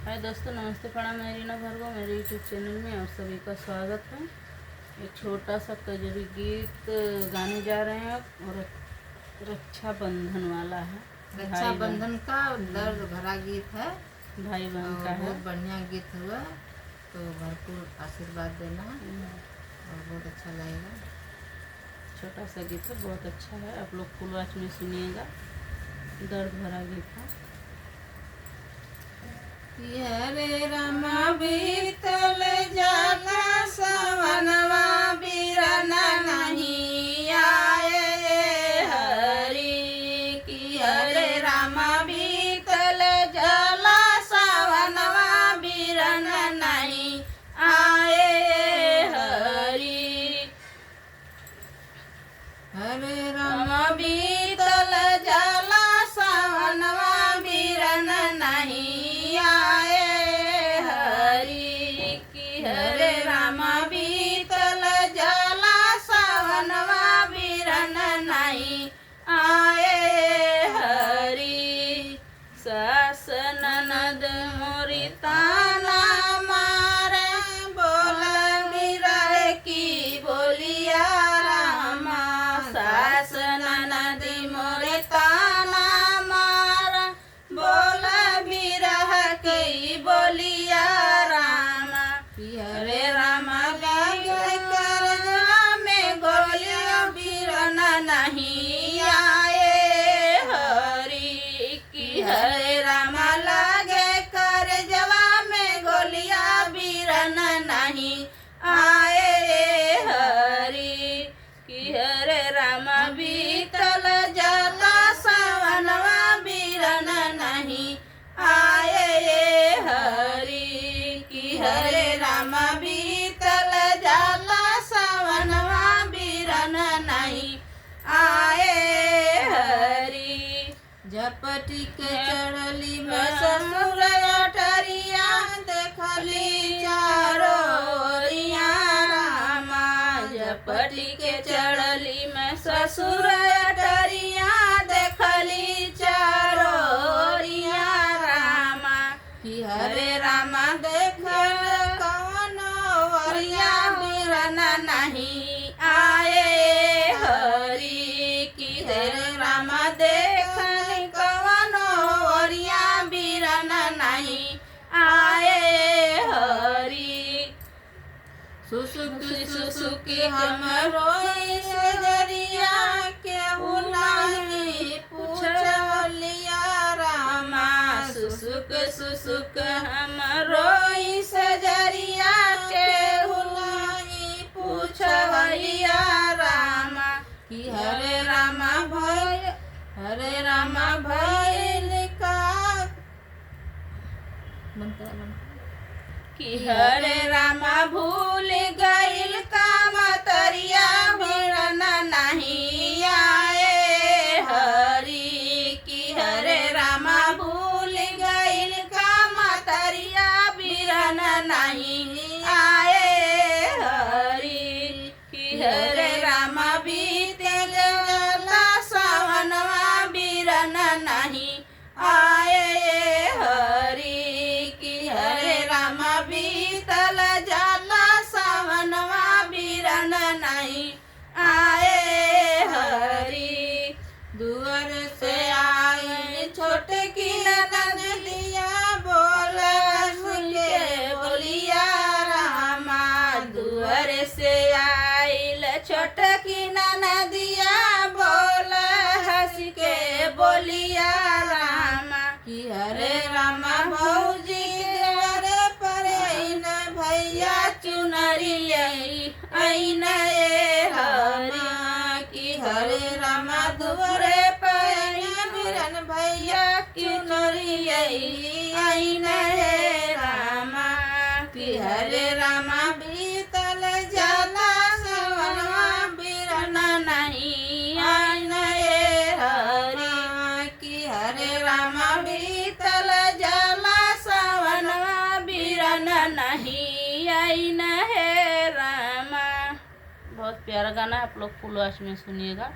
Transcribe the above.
हाय दोस्तों, नमस्ते, प्रणाम। मैं रीना भार्गव, मेरे यूट्यूब चैनल में आप सभी का स्वागत है। एक छोटा सा कजरी गीत गाने जा रहे हैं और रक्षाबंधन वाला है। रक्षाबंधन का दर्द भरा गीत है, भाई बहन का है। बहुत बढ़िया गीत हुआ, तो भरपूर आशीर्वाद देना और बहुत अच्छा लगेगा। छोटा सा गीत है, बहुत अच्छा है। आप लोग फुल वॉच में सुनिएगा। दर्द भरा गीत है। हरे रमा बीतल जाला सवनवा बीरना नहीं आए हरि की। हरे रमा बीतल जाला सवनवा बीरना नहीं आए हरि। हरे रमा बीतल जाला सवनवा बीरना नहीं सास ननद मोरी ताना मारे बोल बिरह की बोलिया रामा। सास ननद मोरी ताना मारा बोल बिरह की बोलिया रामा। हरे रामा लगे करवा में गोलिया बिरना नहीं आए हरि की। हरे रामा लगे कर जवा में गोलिया बिरना नहीं आए हरि की। हरे रामा बीतल जाला सवनवा बिरना नहीं आए हरि की। हरे रामा बीतल जाला सवनवा बिरना नहीं आए हरि। झपटी के चढ़ली ससुर अटरिया देखली चारो ओरिया रामा। झपटी के चढ़ली में ससुर अटरिया देखली चारो ओरिया रामा। हरे रामा देखल कौन ओरिया बिरना नहीं आए हरि की। हरे रामा देखल कौन ओरिया बिरना नहीं आए हरि। सुसुकी सुसुकी हम रोई सजरिया केहू नहीं पूछलिया रामा। सुसुक सुसुक हम रोई सजरिया केहू नहीं पूछलिया रामा कि हरे रामा भय। हरे रामा भइल का कि हरे रामा भूल गइल काम तरिया बिरना नहीं आए हरि की। हरे रामा भूल गइल काम तरिया बिरना नहीं आए हरि की। हरे रामा बीतल जाला सवनवा बिरना नहीं आए हरि की। हरे रामा बीतल जाला सवनवा बिरना नहीं आए हरि। दुअर से आई छोटकी ननदिया बोल के बोलिया रामा। दुअर से आइल छोटकी ननदिया बोल हंस के बोलिया रामा कि हरे रामा भौजी देवर पर अइन भैया चुनरी अइन हरि की। हरे रामा दुअरे पर बिरन भैया चुनरी अइन रामा कि। हरे रामा बीतल जाला सवनवा बिरना नहीं आइन हरि की। हरे रामा बीतल जाला सवनवा बिरना नहीं आइन रामा। बहुत प्यारा गाना है, आप लोग फुल वॉच में सुनिएगा।